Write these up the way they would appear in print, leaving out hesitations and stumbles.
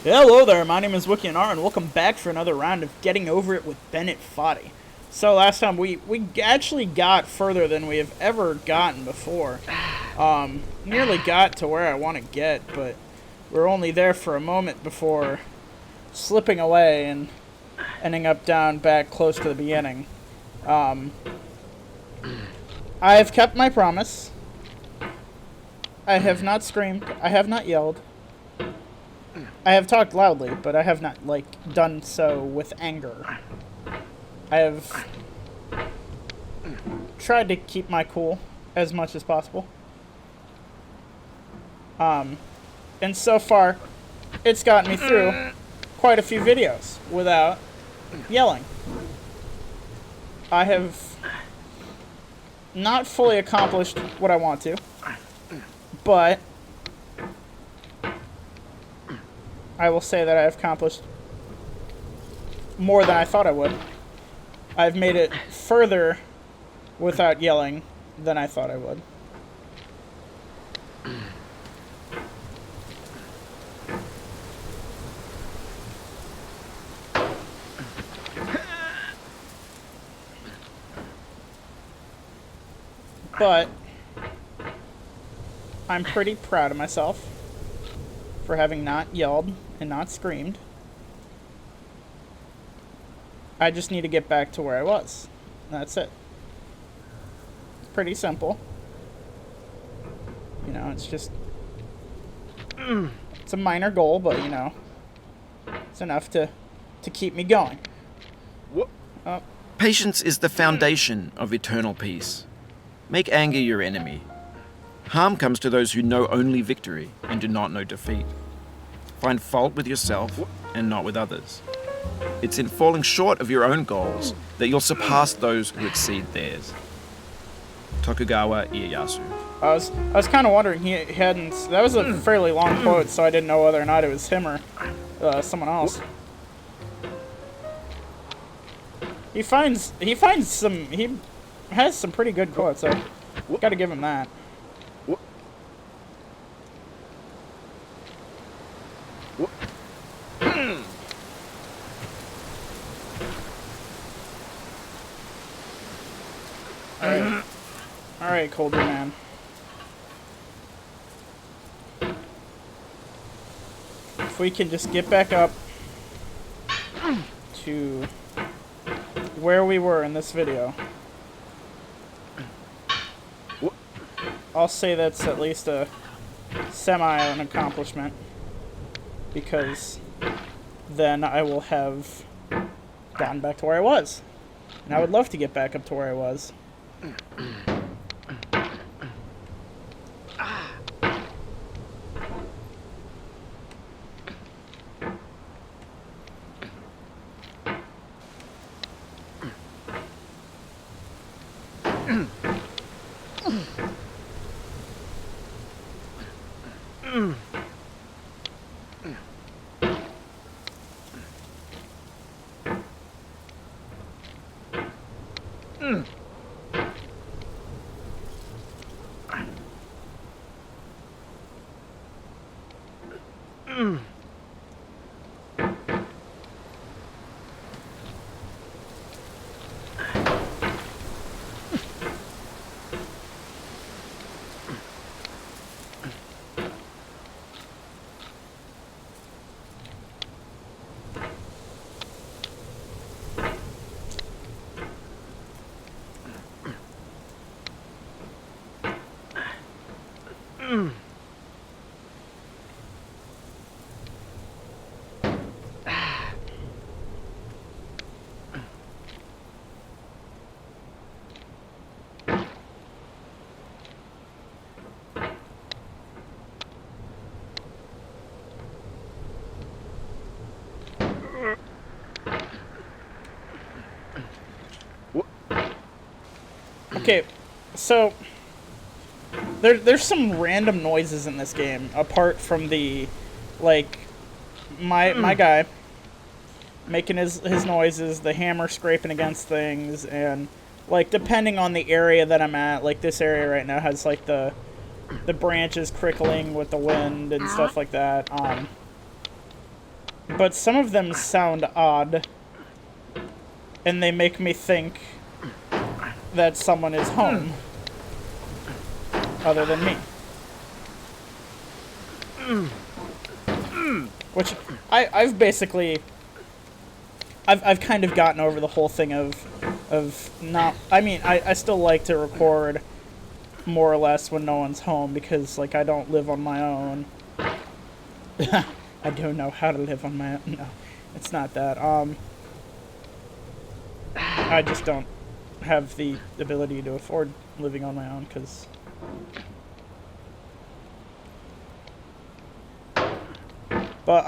Hello there, my name is WikiNR, and welcome back for another round of Getting Over It with Bennett Foddy. So last time we actually got further than we have ever gotten before. Nearly got to where I want to get, but we're only there for a moment before slipping away and ending up down back close to the beginning. I have kept my promise. I have not screamed. I have not yelled. I have talked loudly, but I have not, done so with anger. I have tried to keep my cool as much as possible. And so far, it's gotten me through quite a few videos without yelling. I have not fully accomplished what I want to, but I will say that I have accomplished more than I thought I would. I've made it further without yelling than I thought I would. But I'm pretty proud of myself for having not yelled and not screamed. I just need to get back to where I was. That's it. It's pretty simple. You know, it's just... It's a minor goal, but, you know, it's enough to keep me going. Patience is the foundation of eternal peace. Make anger your enemy. Harm comes to those who know only victory and do not know defeat. Find fault with yourself and not with others. It's in falling short of your own goals that you'll surpass those who exceed theirs. Tokugawa Ieyasu. I was kind of wondering, he hadn't... That was a fairly long quote, so I didn't know whether or not it was him or someone else. He has some pretty good quotes, so gotta give him that. Alright, Colder Man. If we can just get back up to where we were in this video, I'll say that's at least a an accomplishment, because then I will have gotten back to where I was. And I would love to get back up to where I was. Okay, so there's some random noises in this game apart from the, like, my guy making his noises, the hammer scraping against things, and like depending on the area that I'm at, like this area right now has like the branches crickling with the wind and stuff like that. but some of them sound odd, and they make me think that someone is home, other than me. Which, I've basically... I've kind of gotten over the whole thing of not... I mean, I still like to record more or less when no one's home, because, like, I don't live on my own. I don't know how to live on my own. No, it's not that. I just don't have the ability to afford living on my own, because... But,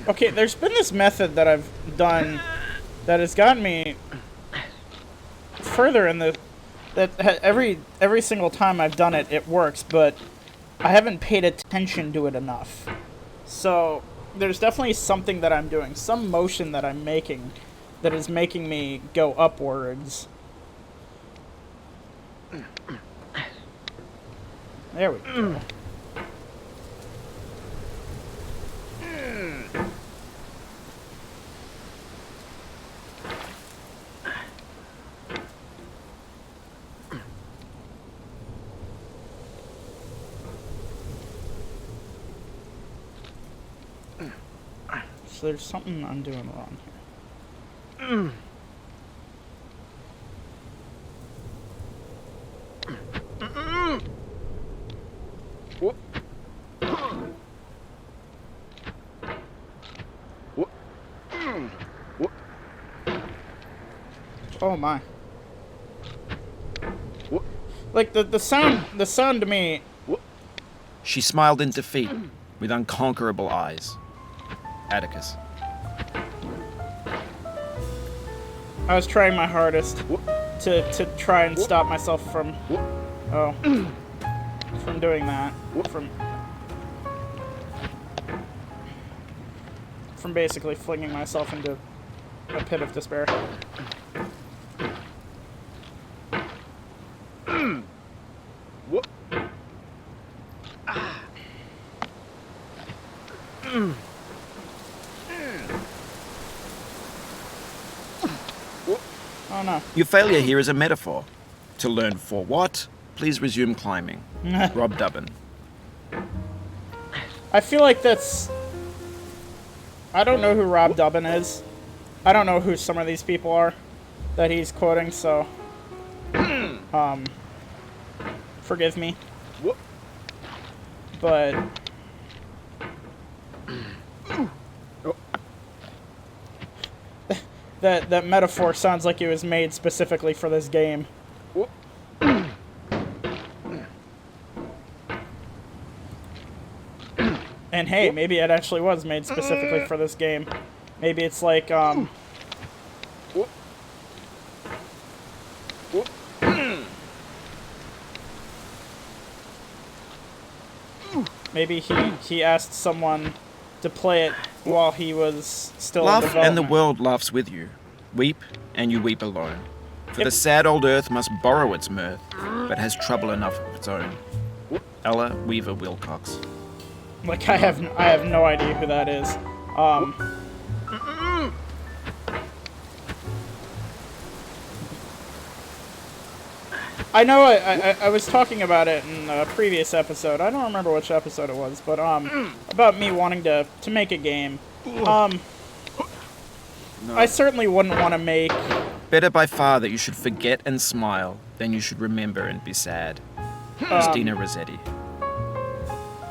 Okay, there's been this method that I've done that has gotten me further in the... every single time I've done it, it works, but I haven't paid attention to it enough. So, there's definitely something that I'm doing, some motion that I'm making that is making me go upwards. There we go. So there's something I'm doing wrong here. Oh my. Like the sound to me. She smiled in defeat with unconquerable eyes. Atticus. I was trying my hardest to try and stop myself from from doing that. From basically flinging myself into a pit of despair. Oh no. Your failure here is a metaphor. To learn for what, please resume climbing. Rob Dubbin. I feel like that's... I don't know who Rob Dubbin is. I don't know who some of these people are that he's quoting, so... forgive me. But... that metaphor sounds like it was made specifically for this game. And hey, maybe it actually was made specifically for this game. Maybe it's like, maybe he asked someone to play it while he was still in Laugh development. and the world laughs with you. Weep and you weep alone. For the sad old earth must borrow its mirth, but has trouble enough of its own. Ella Weaver Wilcox. Like, I have no idea who that is. I know I was talking about it in a previous episode. I don't remember which episode it was, but about me wanting to make a game. No. I certainly wouldn't want to make... Better by far that you should forget and smile than you should remember and be sad. Christina Rossetti.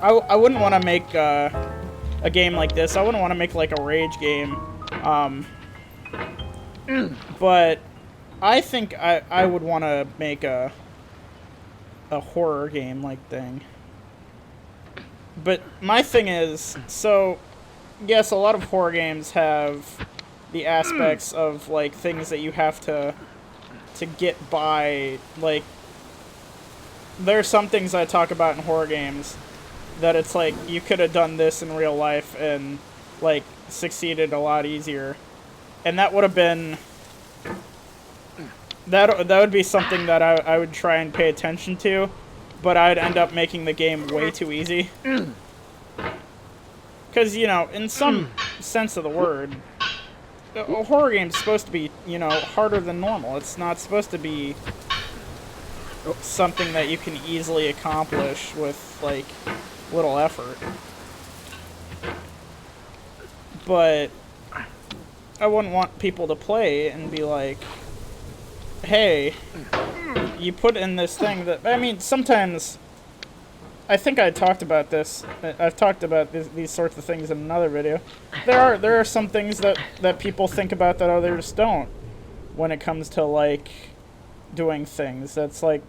I wouldn't want to make a game like this. I wouldn't want to make like a rage game. But I think I would want to make a horror game like thing. But my thing is, so yes, a lot of horror games have the aspects of like things that you have to get by. Like, there are some things I talk about in horror games that it's like you could have done this in real life and like succeeded a lot easier. And that would have been... That would be something that I would try and pay attention to, but I'd end up making the game way too easy. Because, you know, in some sense of the word, a horror game's supposed to be, you know, harder than normal. It's not supposed to be something that you can easily accomplish with, like, little effort. But I wouldn't want people to play and be like, hey, you put in this thing that... I mean, sometimes... I think I talked about this. I've talked about these sorts of things in another video. There are some things that people think about that others don't when it comes to, like, doing things. That's like,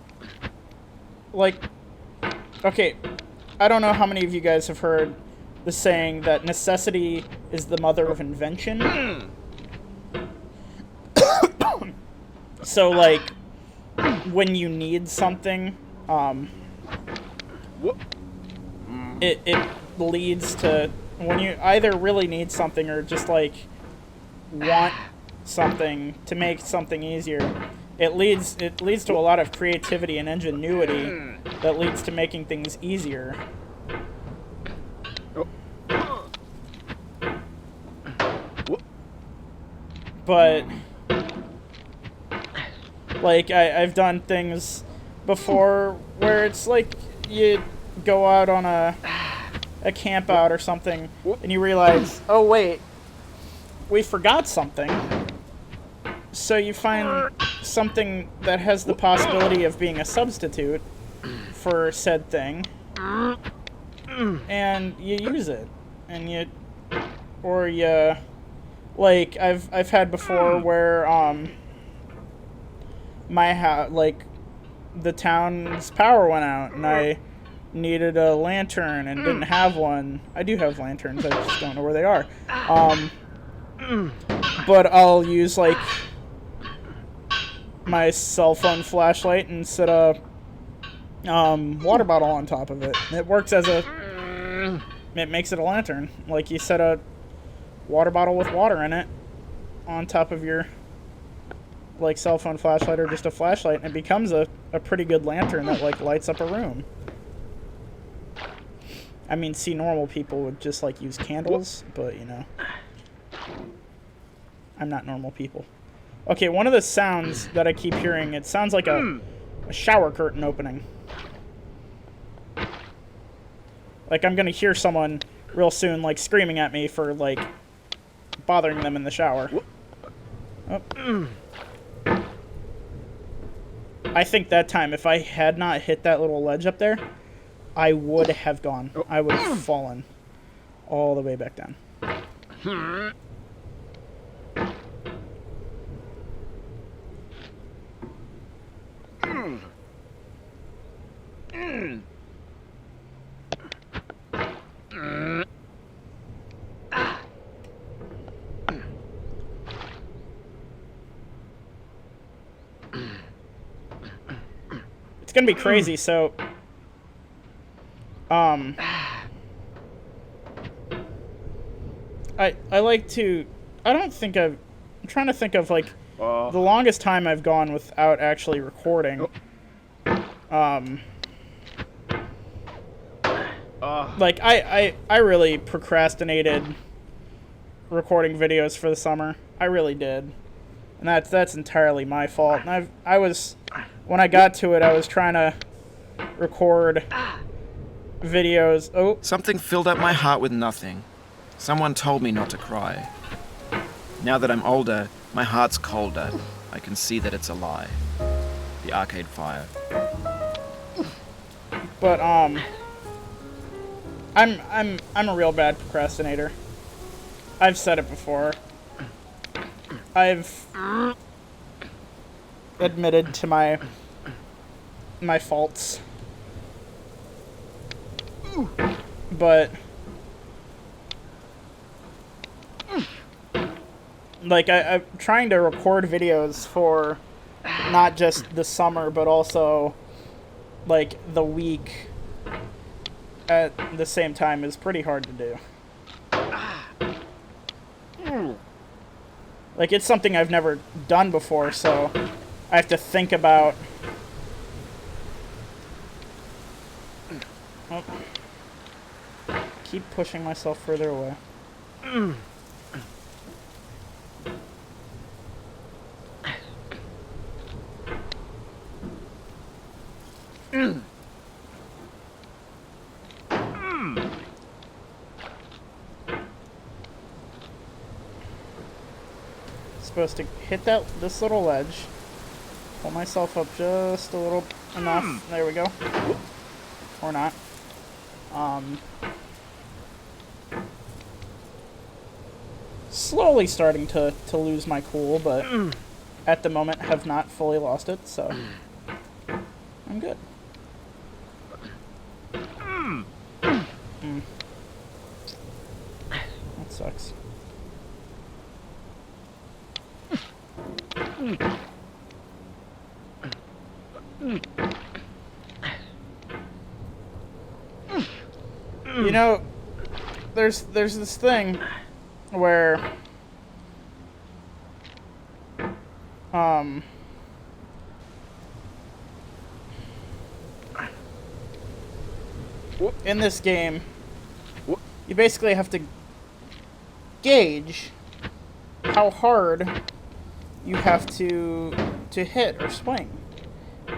okay, I don't know how many of you guys have heard the saying that necessity is the mother of invention. So, like, when you need something, it leads to, when you either really need something or just, like, want something to make something easier, it leads to a lot of creativity and ingenuity that leads to making things easier. But, like, I've done things before where it's like you go out on a camp out or something and you realize, oh wait, we forgot something. So you find something that has the possibility of being a substitute for said thing, and you use it, and you like I've had before where like the town's power went out and I needed a lantern and didn't have one. I do have lanterns, I just don't know where they are. But I'll use, like, my cell phone flashlight and set a water bottle on top of it. It works as it makes it a lantern. Like, you set a water bottle with water in it on top of your, like, cell phone flashlight or just a flashlight, and it becomes a pretty good lantern that, like, lights up a room. I mean, see, normal people would just, like, use candles, but, you know, I'm not normal people. Okay, one of the sounds that I keep hearing, it sounds like a shower curtain opening. Like, I'm gonna hear someone real soon, like, screaming at me for, like, bothering them in the shower. Oh. I think that time, if I had not hit that little ledge up there, I would have gone. I would have fallen all the way back down. It's gonna be crazy, so... I like to... I don't think I'm trying to think of, like, the longest time I've gone without actually recording. Like, I really procrastinated recording videos for the summer. I really did. And that's entirely my fault. And I was... When I got to it, I was trying to record videos. Oh. Something filled up my heart with nothing. Someone told me not to cry. Now that I'm older, my heart's colder. I can see that it's a lie. The Arcade Fire. But I'm a real bad procrastinator. I've said it before. I've admitted to my faults. But like I'm trying to record videos for not just the summer but also like the week at the same time is pretty hard to do. Like, it's something I've never done before, so I have to think about... Oh. Keep pushing myself further away. Supposed to hit this little ledge, pull myself up just a little enough. There we go. Or not. Slowly starting to lose my cool, but at the moment have not fully lost it, so I'm good. That sucks. You know, there's this thing where in this game you basically have to gauge how hard you have to hit or swing.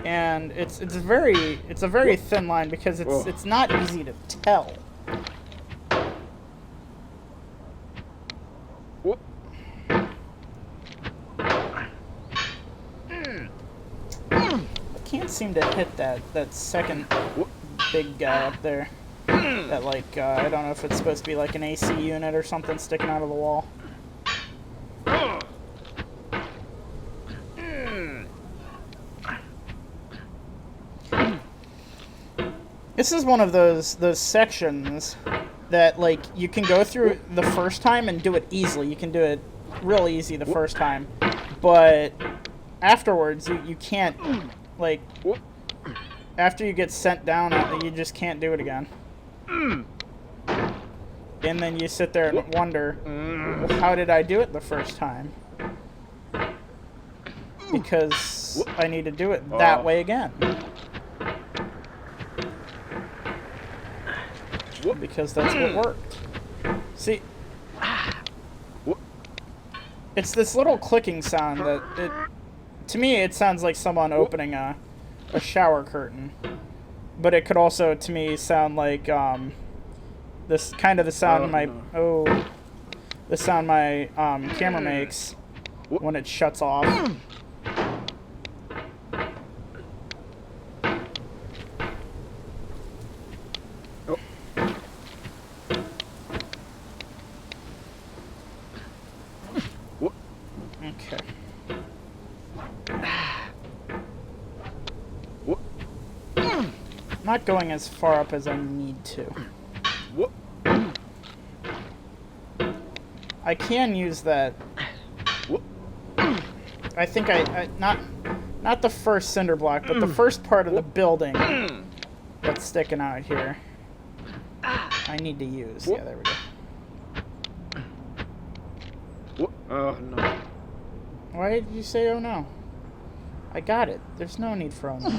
And it's a very thin line because it's not easy to tell. I can't seem to hit that second big guy up there. That, like, I don't know if it's supposed to be like an AC unit or something sticking out of the wall. This is one of those sections that, like, you can go through the first time and do it easily. You can do it real easy the first time, but afterwards you can't, like, after you get sent down, you just can't do it again. And then you sit there and wonder, well, how did I do it the first time? Because I need to do it that way again. Because that's what worked. See, it's this little clicking sound that, to me, it sounds like someone opening a shower curtain. But it could also, to me, sound like this kind of the sound my camera makes when it shuts off. Okay. I'm not going as far up as I need to. I can use that. I think not the first cinder block, but the first part of the building that's sticking out here. I need to use. Yeah, there we go. Oh no. Why did you say oh no? I got it. There's no need for oh no.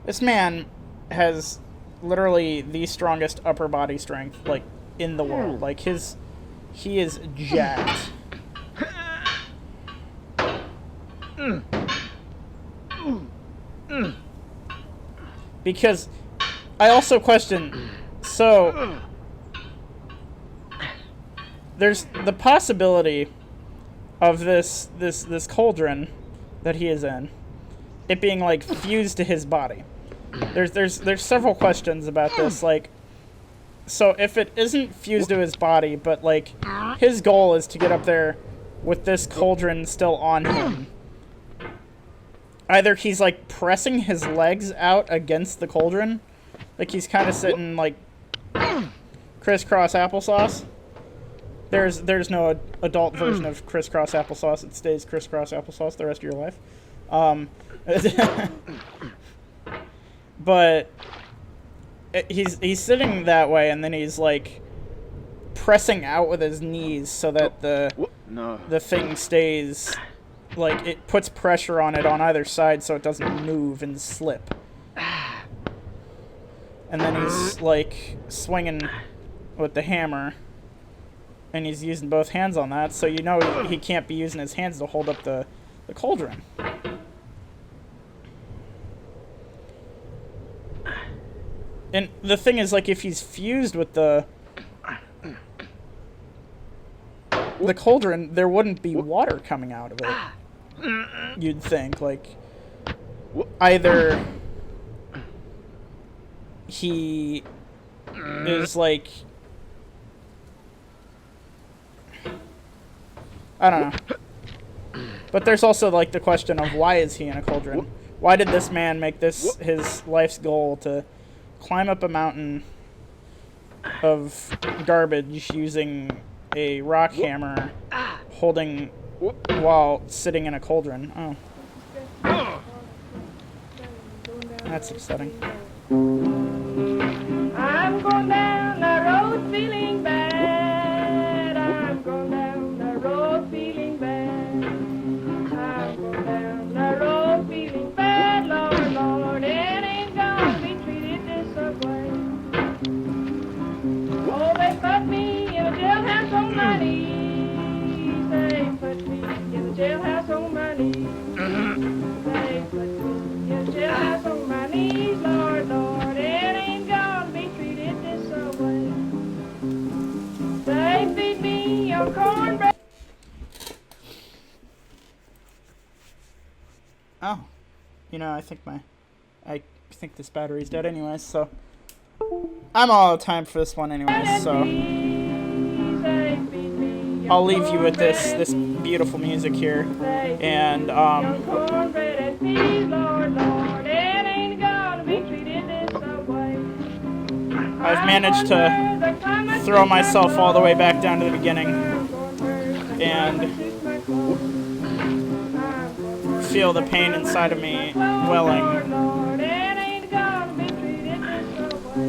This man has literally the strongest upper body strength, like, in the world. Like, he is jacked. Because I also question, so there's the possibility of this cauldron that he is in, it being, like, fused to his body. There's several questions about this, like, so if it isn't fused to his body, but, like, his goal is to get up there with this cauldron still on him, either he's, like, pressing his legs out against the cauldron, like he's kind of sitting, like, crisscross applesauce. There's no adult version of crisscross applesauce. It stays crisscross applesauce the rest of your life. But he's sitting that way, and then he's, like, pressing out with his knees so that No. the thing stays, like, it puts pressure on it on either side so it doesn't move and slip. And then he's, like, swinging with the hammer, and he's using both hands on that, so you know he can't be using his hands to hold up the cauldron. And the thing is, like, if he's fused with the cauldron, there wouldn't be water coming out of it. You'd think, like, either he is, like, I don't know. But there's also, like, the question of why is he in a cauldron? Why did this man make this his life's goal, to climb up a mountain of garbage using a rock hammer, holding while sitting in a cauldron? Oh. That's upsetting. I'm going down the road feeling bad. I'm going down the road feeling bad. I'm going down the road feeling bad. Lord, Lord, it ain't gonna be treated this way. Oh, they put me in a jailhouse on my knees. They put me in a jailhouse on my knees. They put me in a jailhouse on my knees. Lord, Lord, it ain't gonna be treated this way. They feed me on cornbread. Oh. You know, I think this battery's dead anyways, so I'm all out of time for this one anyways, so I'll leave you with this beautiful music here, and Cornbread and peas, Lord, Lord, it ain't gonna be treated this way. I've managed to throw myself all the way back down to the beginning and feel the pain inside of me welling. Lord, it ain't gonna be treated this way.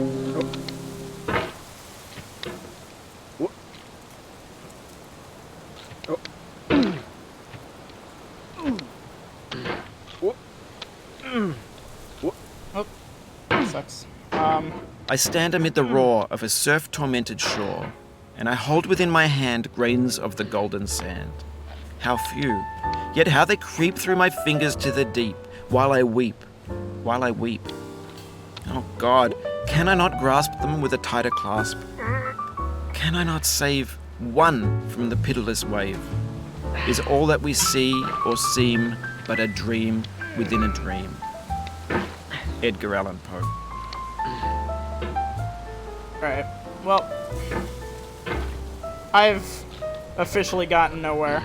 Sucks. I stand amid the roar of a surf-tormented shore, and I hold within my hand grains of the golden sand. How few, yet how they creep through my fingers to the deep, while I weep, while I weep. Oh God, can I not grasp them with a tighter clasp? Can I not save one from the pitiless wave? Is all that we see or seem but a dream within a dream? Edgar Allan Poe. Alright, well, I've officially gotten nowhere,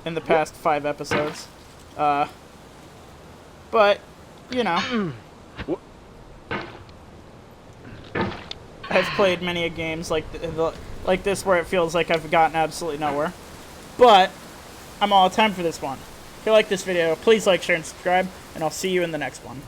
in the past 5 episodes, but, you know, I've played many a games like this where it feels like I've gotten absolutely nowhere, but I'm all out of time for this one. If you like this video, please like, share, and subscribe, and I'll see you in the next one.